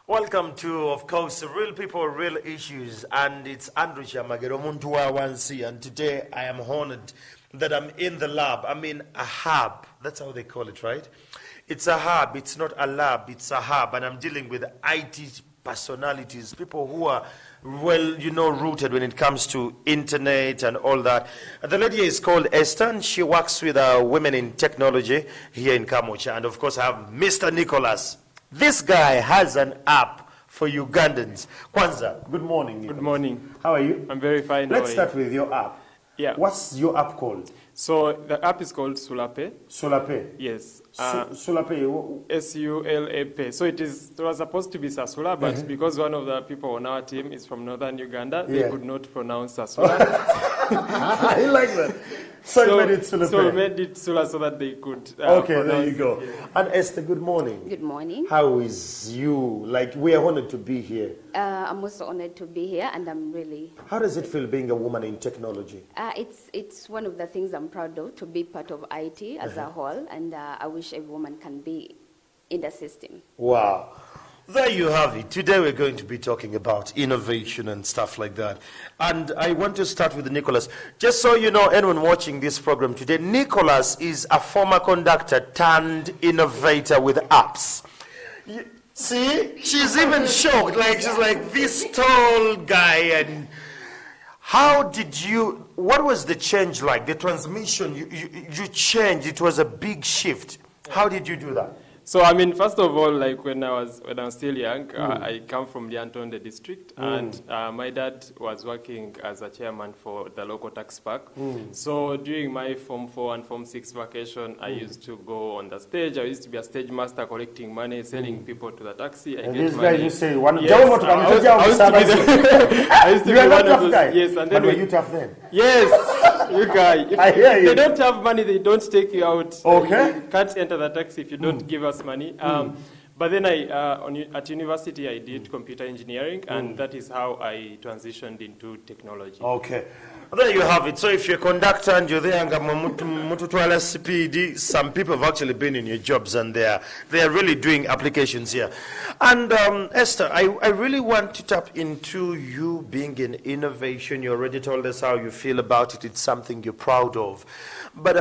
Welcome to, of course, Real People, Real Issues, and it's Andrew Shamagero Muntua Wansi, and today I am honored that I'm in the lab. I mean, a hub. That's how they call it, right? It's a hub. It's not a lab. It's a hub, and I'm dealing with IT personalities, people who are well, rooted when it comes to internet and all that. The lady is called Esther, and she works with women in technology here in Kamucha. And of course, I have Mr. Nikolas. This guy has an app for Ugandans. Kwanza, good morning, Nikolas. Good morning. How are you? I'm very fine. Let's start with your app. Yeah. What's your app called? So the app is called Sulape. Sulape? Yes. Sulape? S-U-L-A-P. So it was supposed to be Sasula, but because one of the people on our team is from northern Uganda, they could not pronounce Sasula. I like that. So you made it Sulape. So we made it Sula so that they could okay, there you go. And Esther, good morning. Good morning. How is you? Like, we are honored to be here. I'm also honored to be here, and I'm really... How does it feel being a woman in technology? It's one of the things I'm proud of, to be part of IT as a whole, and I wish every woman can be in the system. Wow. There you have it. Today we're going to be talking about innovation and stuff like that. And I want to start with Nikolas. Just so you know, anyone watching this program today, Nikolas is a former conductor turned innovator with apps. See? She's even shocked. Like, she's like, this tall guy. And how did you, what was the change like? The transmission, you changed. It was a big shift. How did you do that? So, I mean, first of all, like when I was still young, I come from the Antonde district, and my dad was working as a chairman for the local tax park. So during my Form 4 and Form 6 vacation, I used to go on the stage. I used to be a stage master collecting money, selling people to the taxi. And this guy, you say, I used to be one of those. Yes, and then were you tough then? Yes, you guy. If they don't have money, they don't take you out. Okay. You can't enter the taxi if you don't give us money. But then at university, I did computer engineering, and that is how I transitioned into technology. Okay. There you have it. So if you're a conductor and you're there, some people have actually been in your jobs, and they are really doing applications here. And Esther, I really want to tap into you being in innovation. You already told us how you feel about it. It's something you're proud of. But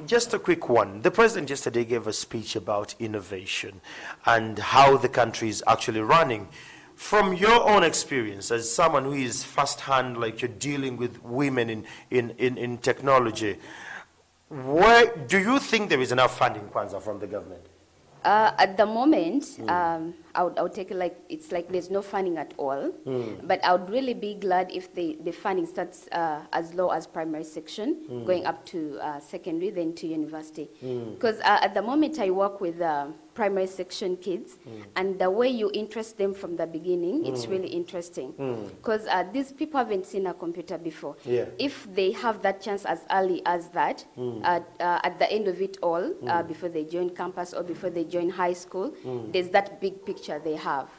just a quick one. The president yesterday gave a speech about innovation and how the country is actually running. From your own experience, as someone who is firsthand, like you're dealing with women in technology, where do you think there is enough funding, Kwanza, from the government? At the moment, I would take it like it's like there's no funding at all. But I would really be glad if the funding starts as low as primary section, going up to secondary, then to university. Because at the moment I work with primary section kids, and the way you interest them from the beginning, it's really interesting. Because these people haven't seen a computer before. If they have that chance as early as that, at the end of it all, before they join campus or before they join high school, there's that big picture they have.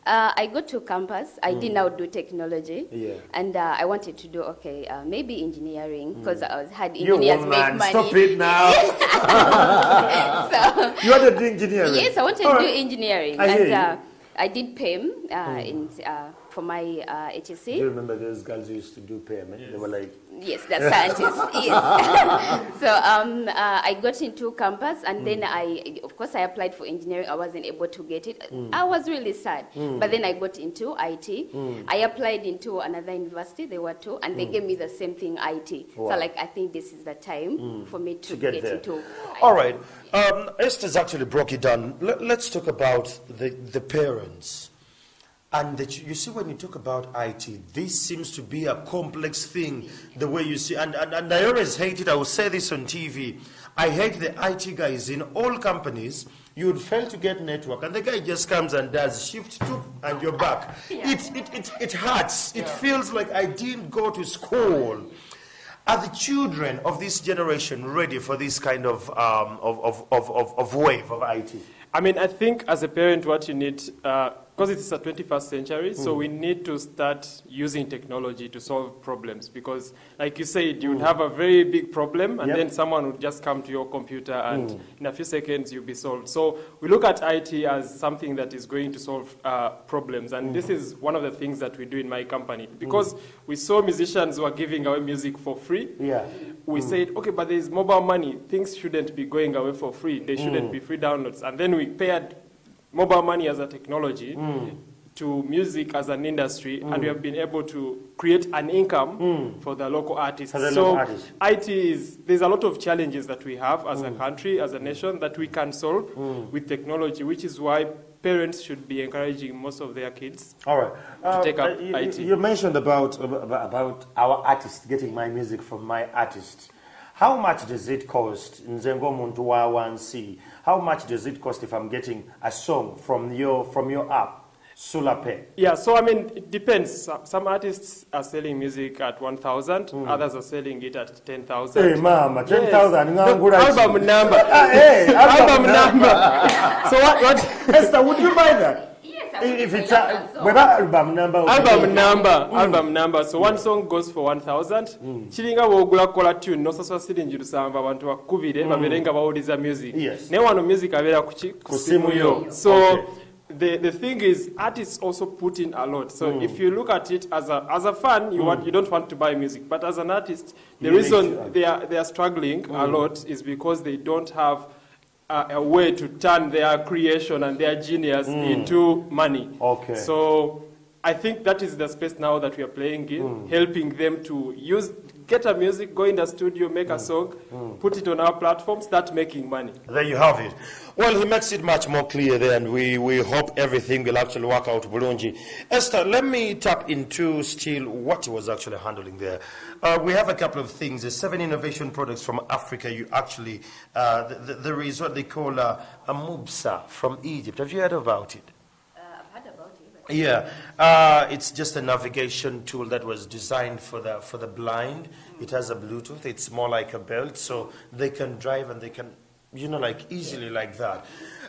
I go to campus. I did now do technology, and I wanted to do maybe engineering, because I had engineers make money. Stop it now. So, you wanted to do engineering? Yes, I wanted to do engineering, and I did PEM for my HSC. Do you remember those girls who used to do PEM? They were like... Yes, the scientists, yes. So I got into campus, and then of course, I applied for engineering. I wasn't able to get it. I was really sad. But then I got into IT. I applied into another university, there were two, and they gave me the same thing, IT. Wow. So I think this is the time for me to get into IT. All right. Esther's actually broke it down. Let's talk about the parents. And you see, when you talk about IT, this seems to be a complex thing, the way you see. And I always hate it. I will say this on TV. I hate the IT guys in all companies. You would fail to get network, and the guy just comes and does shift 2, and you're back. It hurts. It feels like I didn't go to school. Are the children of this generation ready for this kind of wave of IT? I mean, I think as a parent, what you need... because it's the 21st century, so we need to start using technology to solve problems. Because, like you said, you would have a very big problem, and then someone would just come to your computer, and in a few seconds you'll be solved. So we look at IT as something that is going to solve problems, and this is one of the things that we do in my company. Because we saw musicians who are giving away music for free. We said, okay, but there's mobile money. Things shouldn't be going away for free. They shouldn't be free downloads. And then we paired mobile money as a technology to music as an industry, and we have been able to create an income for the local artists. IT is, there's a lot of challenges that we have as a country, as a nation, that we can solve with technology, which is why parents should be encouraging most of their kids to take up IT. You mentioned about our artists getting my music from my artist. How much does it cost? Nzengo muntu wa wansi. How much does it cost if I'm getting a song from your app? Sulape. Yeah, so I mean, it depends. Some artists are selling music at 1,000, others are selling it at 10,000. Hey, mama, 10,000. Yes. Album number. Hey, album number. So what? Esther, would you buy that? Yes, If it's album number. Album number. So one song goes for 1,000. Chilinga wogula kola tune no saswa siringi lusamba abantu bakubire baberenga bawuliza music. Yes. Ne wano music abera kusimu yo. So the thing is, artists also put in a lot. So if you look at it as a fan, you don't want to buy music, but as an artist, the reason they are struggling a lot is because they don't have a way to turn their creation and their genius into money. Okay. So I think that is the space now that we are playing in, helping them to get a music, go in the studio, make a song, put it on our platform, start making money. There you have it. Well, he makes it much more clear there, and we hope everything will actually work out Bulungi. Esther, let me tap into still what he was actually handling there. We have a couple of things. There's 7 innovation products from Africa. You actually, there is what they call a Mubsa from Egypt. Have you heard about it? Yeah, it's just a navigation tool that was designed for the blind. It has a Bluetooth. It's more like a belt, so they can drive and they can, like easily like that.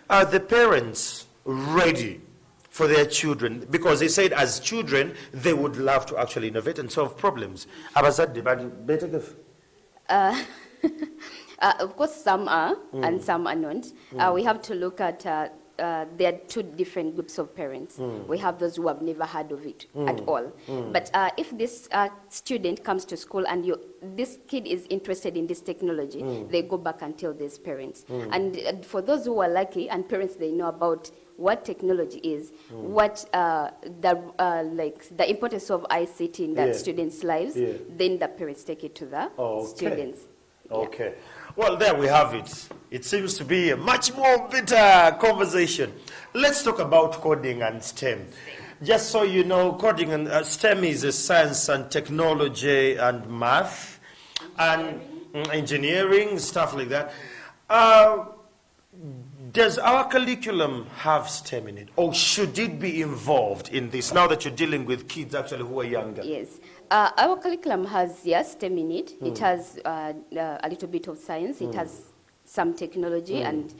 Are the parents ready for their children? Because they said as children, they would love to actually innovate and solve problems. Of course, some are and some are not. We have to look at there are 2 different groups of parents. We have those who have never heard of it at all. But if this student comes to school and this kid is interested in this technology, they go back and tell these parents. And for those who are lucky and parents, they know about what technology is, what the importance of ICT in that students' lives, then the parents take it to the students. Okay. Well, there we have it. It seems to be a much more bitter conversation. Let's talk about coding and STEM. Just so you know, coding and STEM is a science and technology and math and engineering, stuff like that. Does our curriculum have STEM in it? Or should it be involved in this now that you're dealing with kids actually who are younger? Yes. Our curriculum has, STEM in it. It has a little bit of science. It has some technology and,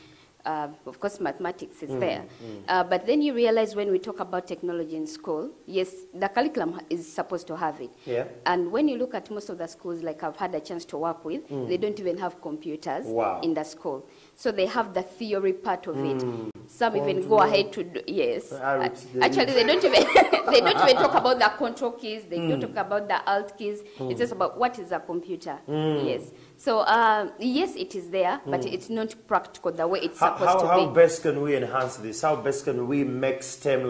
of course, mathematics is there. But then you realize when we talk about technology in school, yes, the curriculum is supposed to have it. Yeah. And when you look at most of the schools, like I've had a chance to work with, they don't even have computers in the school. So they have the theory part of it. Some even go ahead to do, actually, they don't even they don't even talk about the control keys. They don't talk about the alt keys. It's just about what is a computer. Yes. So yes, it is there, but it's not practical the way it's supposed to be. How best can we enhance this? How best can we make STEM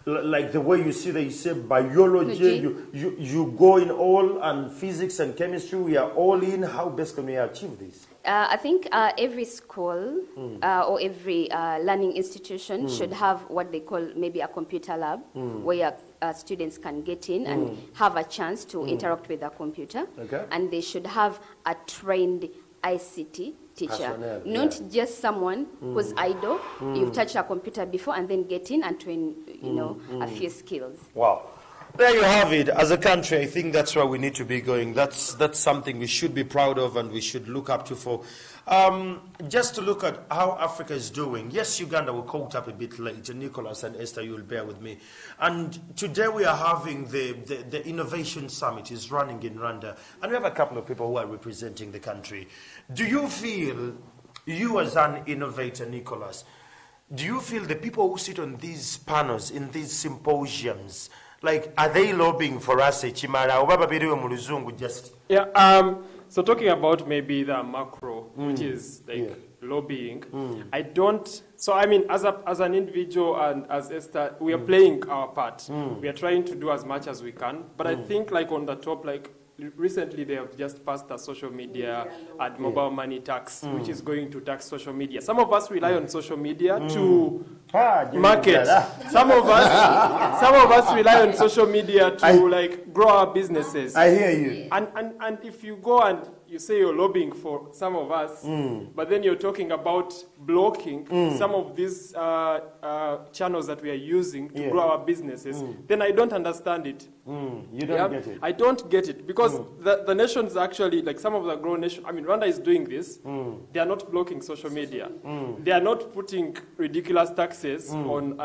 like the way you see that you say biology, you go in all, and physics and chemistry, we are all in. How best can we achieve this? I think every school or every learning institution should have what they call maybe a computer lab where students can get in and have a chance to interact with the computer. Okay. And they should have a trained ICT teacher, not just someone who's idle. You've touched a computer before and then get in and train, a few skills. Wow. There you have it. As a country, I think that's where we need to be going. That's something we should be proud of and we should look up to for. Just to look at how Africa is doing. Yes, Uganda will caught up a bit late. Nikolas and Esther, you will bear with me. And today we are having the Innovation Summit is running in Rwanda. And we have a couple of people who are representing the country. Do you feel, you as an innovator, Nikolas, do you feel the people who sit on these panels, in these symposiums, like, are they lobbying for us? Yeah, so talking about maybe the macro, which is like lobbying, I don't, so I mean, as an individual and as Esther, we are playing our part. We are trying to do as much as we can, but I think like on the top, like recently they have just passed a social media and mobile money tax, which is going to tax social media. Some of us rely on social media to market. Some of us rely on social media to like grow our businesses. I hear you. And if you go and you say you're lobbying for some of us, but then you're talking about blocking some of these channels that we are using to grow our businesses, then I don't understand it. You don't get it. I don't get it because the nations actually, like some of the grown nations, I mean, Rwanda is doing this. They are not blocking social media. They are not putting ridiculous taxes on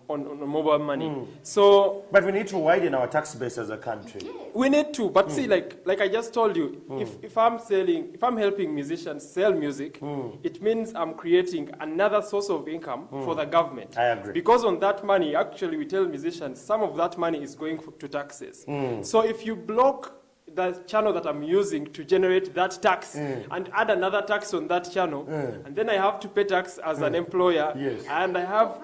mobile money. So, but we need to widen our tax base as a country. We need to, but see, like I just told you, if I'm helping musicians sell music, it means I'm creating another source of income for the government. I agree. Because on that money, actually, we tell musicians some of that money is going to taxes. So if you block the channel that I'm using to generate that tax and add another tax on that channel, and then I have to pay tax as an employer, and I have.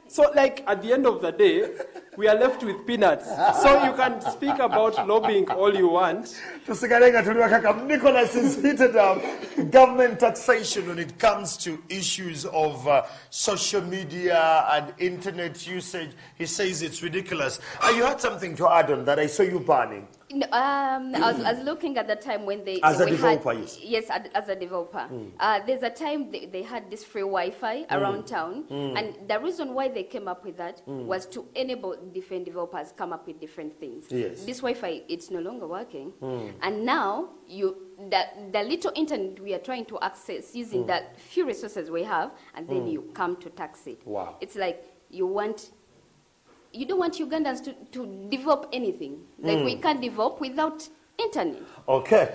So, like, at the end of the day, we are left with peanuts. So you can speak about lobbying all you want. Nikolas is heated up government taxation when it comes to issues of social media and internet usage. He says it's ridiculous. You had something to add on that. I saw you burning. No, I was looking at the time when they... As a developer, yes, as a developer. There's a time they had this free Wi-Fi around town, and the reason why they came up with that was to enable different developers come up with different things. Yes. This Wi-Fi, it's no longer working. And now, the little internet we are trying to access using the few resources we have, and then you come to tax it. Wow. It's like you don't want Ugandans to develop anything. Like we can't develop without internet. Okay.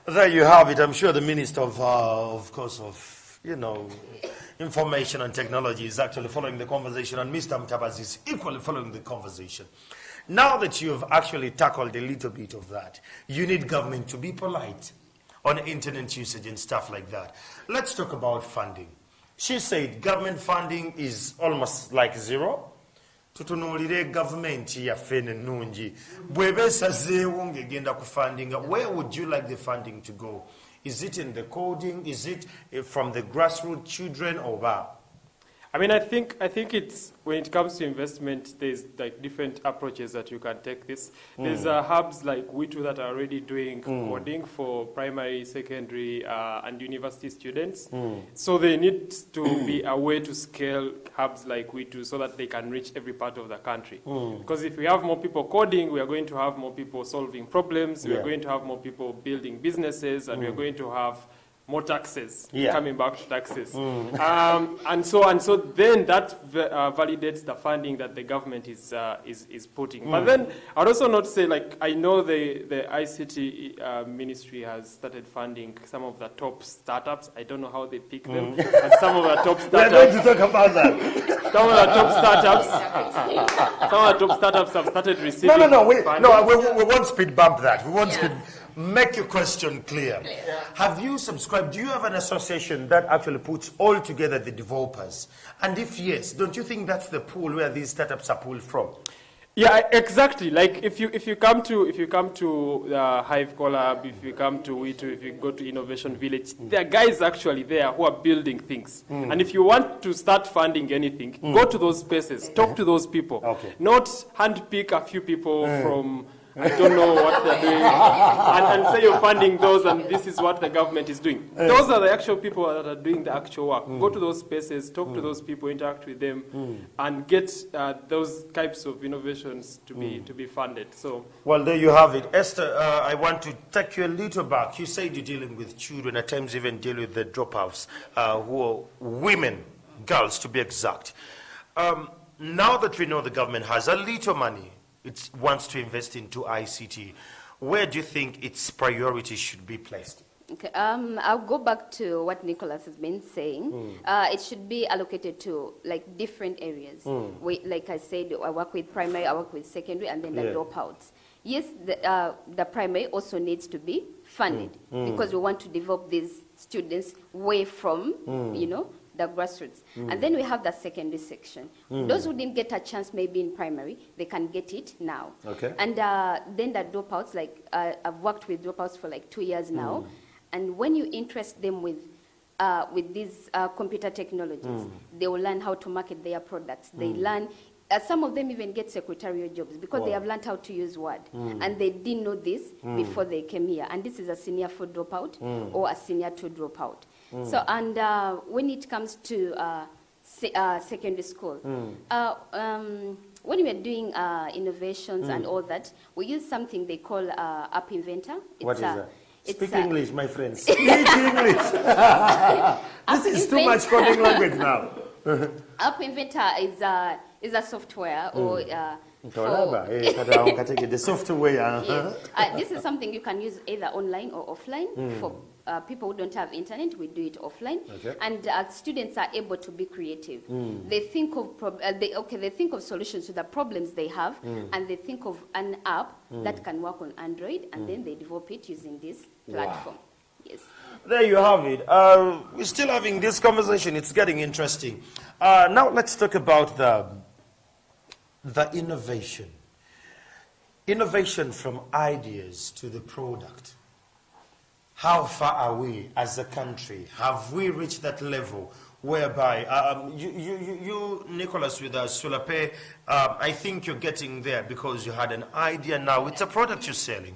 There you have it. I'm sure the Minister of course, of, Information and Technology is actually following the conversation, and Mr. Mtabaz is equally following the conversation. Now that you've actually tackled a little bit of that, you need government to be polite on internet usage and stuff like that. Let's talk about funding. She said government funding is almost like zero. Tutunulire government yaffe ennungi bwebeesazeewo ng'egenda ku funding, where would you like the funding to go? Is it in the coding? Is it from the grassroots children, or what? I mean, I think it's, when it comes to investment, there's like different approaches that you can take this. There's hubs like WITU that are already doing coding for primary, secondary, and university students. So they need to be a way to scale hubs like WITU so that they can reach every part of the country. Because if we have more people coding, we are going to have more people solving problems, we are going to have more people building businesses, and we are going to have more taxes, coming back to taxes. And so then that validates the funding that the government is putting. But then I'd also not say, like, I know the ICT ministry has started funding some of the top startups. I don't know how they pick them, but some of the top startups. We're going to talk about that. Some of the top startups have started receiving funding. We won't speed bump that. We won't speed. Make your question clear. Have you subscribed? Do you have an association that actually puts all together the developers? And if yes, don't you think that's the pool where these startups are pulled from? Yeah, exactly. Like if you come to Hive Collab, if you come to WITU, if you go to Innovation Village, there are guys actually there who are building things. And if you want to start funding anything, go to those spaces, talk to those people. Not handpick a few people from I don't know what they're doing, and say you're funding those, and this is what the government is doing. Those are the actual people that are doing the actual work. Go to those spaces, talk to those people, interact with them, and get those types of innovations to be funded. So, well, there you have it. Esther, I want to take you a little back. You said you're dealing with children, at times even deal with the dropouts, who are women, girls to be exact. Now that we know the government has a little money, it wants to invest into ICT, where do you think its priority should be placed? Okay, I'll go back to what Nikolas has been saying. It should be allocated to like different areas. Like I said, I work with primary, I work with secondary, and then the dropouts. Yes, the primary also needs to be funded because we want to develop these students away from, you know, the grassroots. And then we have the secondary section. Those who didn't get a chance maybe in primary, they can get it now. Okay. And then the dropouts, like I've worked with dropouts for like 2 years now. And when you interest them with these computer technologies, they will learn how to market their products. They learn, some of them even get secretarial jobs because they have learned how to use Word. And they didn't know this before they came here. And this is a senior 4 dropout or a senior 2 dropout. So, and when it comes to secondary school, when we are doing innovations and all that, we use something they call App Inventor. What is that? Speak English, my friends. Speak English. This is too much coding language now. App Inventor is a software or the software. This is something you can use either online or offline. For people who don't have internet, we do it offline. Okay. And students are able to be creative. They think of they think of solutions to the problems they have, and they think of an app that can work on Android, and then they develop it using this platform. Yes. There you have it. We're still having this conversation. It's getting interesting. Now let's talk about the innovation. Innovation from ideas to the product. How far are we as a country? Have we reached that level whereby, you Nikolas, with Sulape, I think you're getting there because you had an idea, now it's a product you're selling.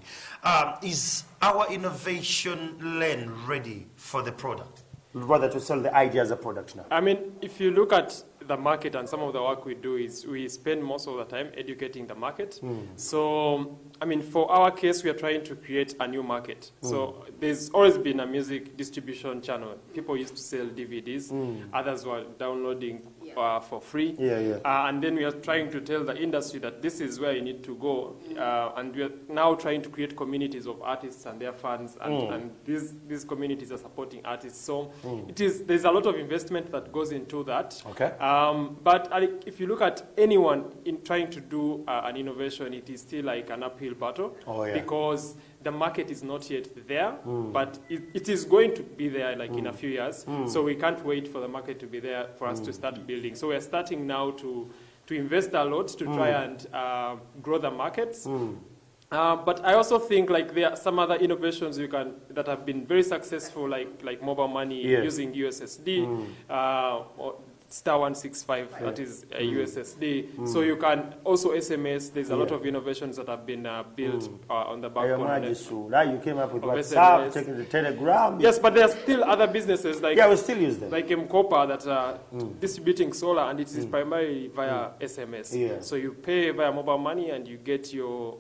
Is our innovation lane ready for the product? Rather to sell the idea as a product now? I mean, if you look at the market, and some of the work we do is we spend most of the time educating the market. So, I mean, for our case, we are trying to create a new market. So there's always been a music distribution channel. People used to sell DVDs. Others were downloading for free. And then we are trying to tell the industry that this is where you need to go. And we are now trying to create communities of artists and their fans. And these communities are supporting artists. So there's a lot of investment that goes into that. Okay. But if you look at anyone in trying to do an innovation, it is still like an uphill battle because the market is not yet there, but it is going to be there like in a few years. So we can't wait for the market to be there for us to start building. So we're starting now to invest a lot to try and grow the markets. But I also think like there are some other innovations that have been very successful, like mobile money using USSD. Or star 165, that is a USSD. So you can also SMS. There's a lot of innovations that have been built on the backbone. Now you came up with WhatsApp, taking the Telegram. Yes, but there are still other businesses like we still use them. Like Mkopa that are distributing solar, and it is primarily via SMS. So you pay via mobile money and you get your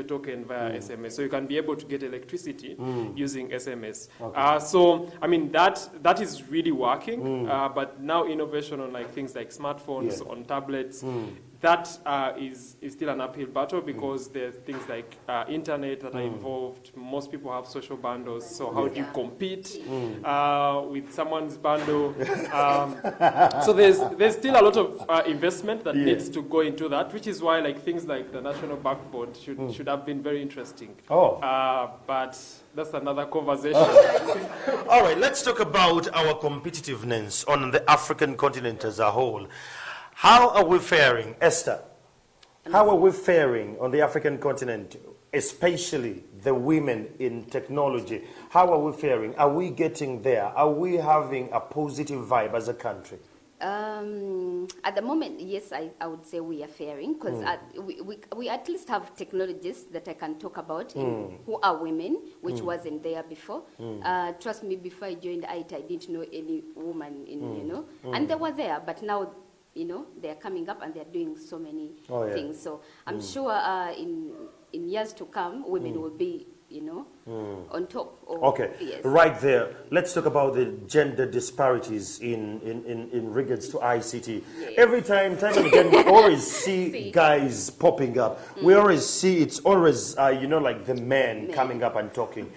token via SMS. So you can be able to get electricity using SMS. So I mean that is really working. But now innovation on like things like smartphones, on tablets, that is still an uphill battle because there's things like internet that are involved. Most people have social bundles, so how do you compete with someone's bundle? So there's still a lot of investment that needs to go into that, which is why like things like the national backbone should have been very interesting. But that's another conversation. All right, let's talk about our competitiveness on the African continent as a whole. How are we faring, Esther? How are we faring on the African continent, especially the women in technology? How are we faring? Are we getting there? Are we having a positive vibe as a country? At the moment, yes, I would say we are faring, because we at least have technologists that I can talk about who are women, which wasn't there before. Trust me, before I joined IT, I didn't know any woman in, and they were there, but now, they're coming up and they're doing so many things. So I'm sure in years to come, women will be, on top. Okay, yes. Right there. Let's talk about the gender disparities in regards to ICT. Yes. Every time and again, we always see guys popping up. We always see it's always, like the men coming up and talking.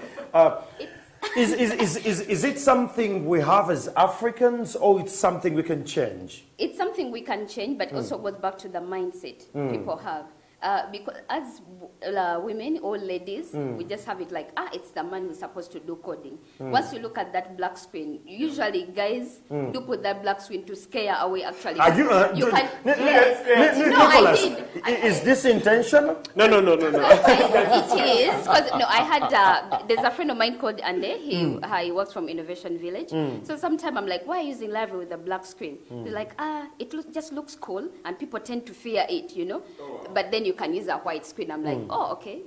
Is it something we have as Africans, or it's something we can change? It's something we can change, but also goes back to the mindset people have. Because as women or ladies, we just have it like, it's the man who's supposed to do coding. Once you look at that black screen, usually guys do put that black screen to scare away actually. Are you, Nikolas, is this intentional? No. It is, because I had, there's a friend of mine called Ande, he works from Innovation Village. So sometimes I'm like, why are you using library with a black screen? He's like, it just looks cool, and people tend to fear it, But then you can use a white screen. I'm like, okay,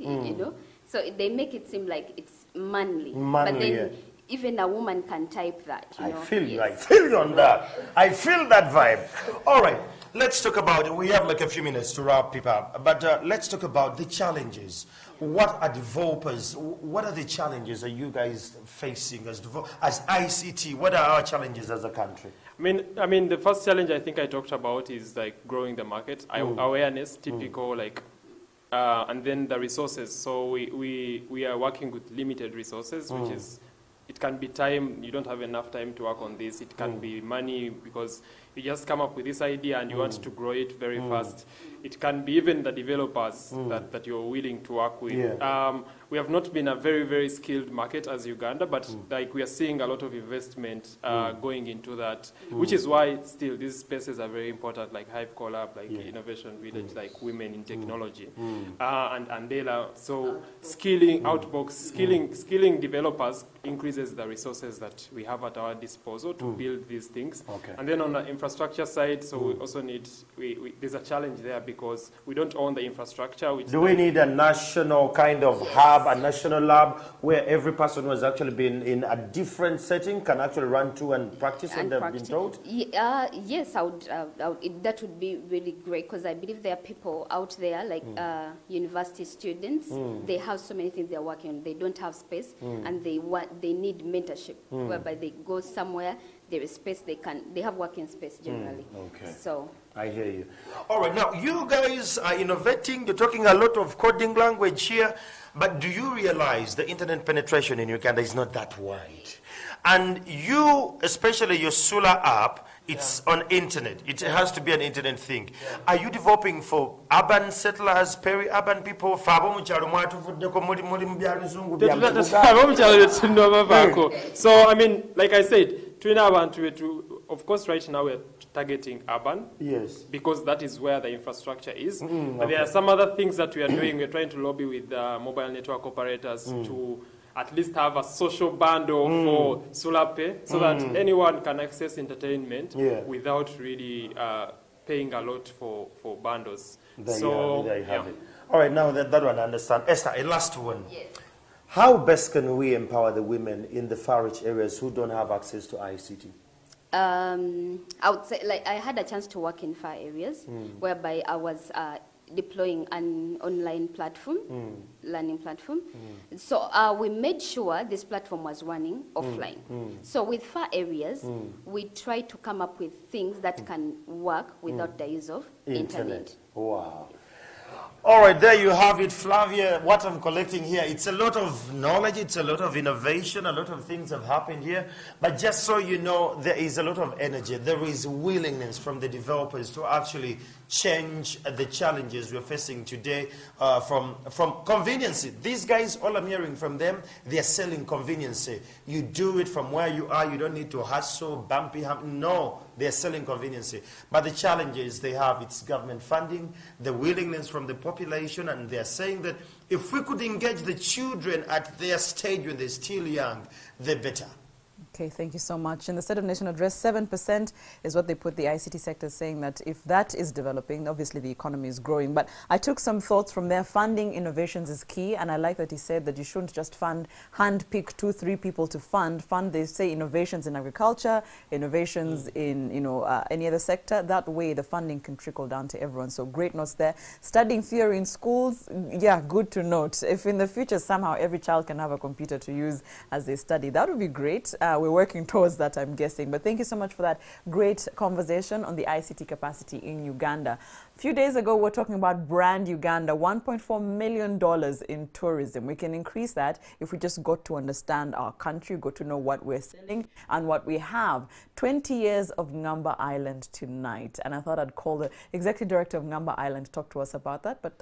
So they make it seem like it's manly. But then even a woman can type that. I feel you on that. I feel that vibe. All right, let's talk about it. We have like a few minutes to wrap people up. But let's talk about the challenges. What are developers? What are the challenges are you guys facing as ICT? What are our challenges as a country? I mean, the first challenge I think I talked about is like growing the market, awareness, typical and then the resources. So we are working with limited resources, which is, it can be time, you don't have enough time to work on this. It can be money, because you just come up with this idea and you want to grow it very fast. It can be even the developers that you're willing to work with. We have not been a very, very skilled market as Uganda, but like we are seeing a lot of investment going into that, which is why still these spaces are very important, like Hive Collab, like Innovation Village, like Women in Technology, and Andela. So skilling Outbox, skilling developers increases the resources that we have at our disposal to build these things. And then on the infrastructure side, so we also need, there's a challenge there because we don't own the infrastructure. Do we need a national kind of hub, a national lab, where every person who has actually been in a different setting can actually run to and practice what they've been told? Yes, that would be really great, because I believe there are people out there, like university students, they have so many things they're working on. They don't have space, and they need mentorship, whereby they go somewhere, there is space, they have working space generally. Okay. So I hear you. All right, now you guys are innovating. You're talking a lot of coding language here, but do you realize the internet penetration in Uganda is not that wide? And you, especially your Sula app, it's on internet. It has to be an internet thing. Are you developing for urban settlers, peri-urban people? So, I mean, like I said, of course, right now we're targeting urban. Yes. Because that is where the infrastructure is. But there are some other things that we are doing. We're trying to lobby with mobile network operators to at least have a social bundle for SolarPay, so that anyone can access entertainment without really paying a lot for bundles. There you have it. All right, now that one I understand. Esther, a last one. Yes. How best can we empower the women in the far-reach areas who don't have access to ICT? I would say, like, I had a chance to work in far areas, whereby I was deploying an online platform, learning platform. So we made sure this platform was running offline. So with far areas, we try to come up with things that can work without the use of internet. Wow. All right, there you have it, Flavia. What I'm collecting here, it's a lot of knowledge, it's a lot of innovation, a lot of things have happened here. But just so you know, there is a lot of energy. There is willingness from the developers to actually change the challenges we're facing today from convenience. These guys, all I'm hearing from them, they're selling convenience. You do it from where you are. You don't need to hustle, bumpy. No, they're selling convenience. But the challenges they have, it's government funding, the willingness from the population, and they're saying that if we could engage the children at their stage when they're still young, the better. Okay, thank you so much. In the State of Nation address, 7% is what they put the ICT sector, saying that if that is developing, obviously the economy is growing. But I took some thoughts from there. Funding innovations is key, and I like that he said that you shouldn't just handpick 2-3 people to fund. They say, innovations in agriculture, innovations in any other sector. That way, the funding can trickle down to everyone. So great notes there. Studying theory in schools, yeah, good to note. If in the future somehow every child can have a computer to use as they study, that would be great. We're working towards that, I'm guessing. But thank you so much for that great conversation on the ICT capacity in Uganda. A few days ago, we were talking about Brand Uganda, $1.4 million in tourism. We can increase that if we just got to understand our country, got to know what we're selling and what we have. 20 years of Ngamba Island tonight. And I thought I'd call the Executive Director of Ngamba Island to talk to us about that. But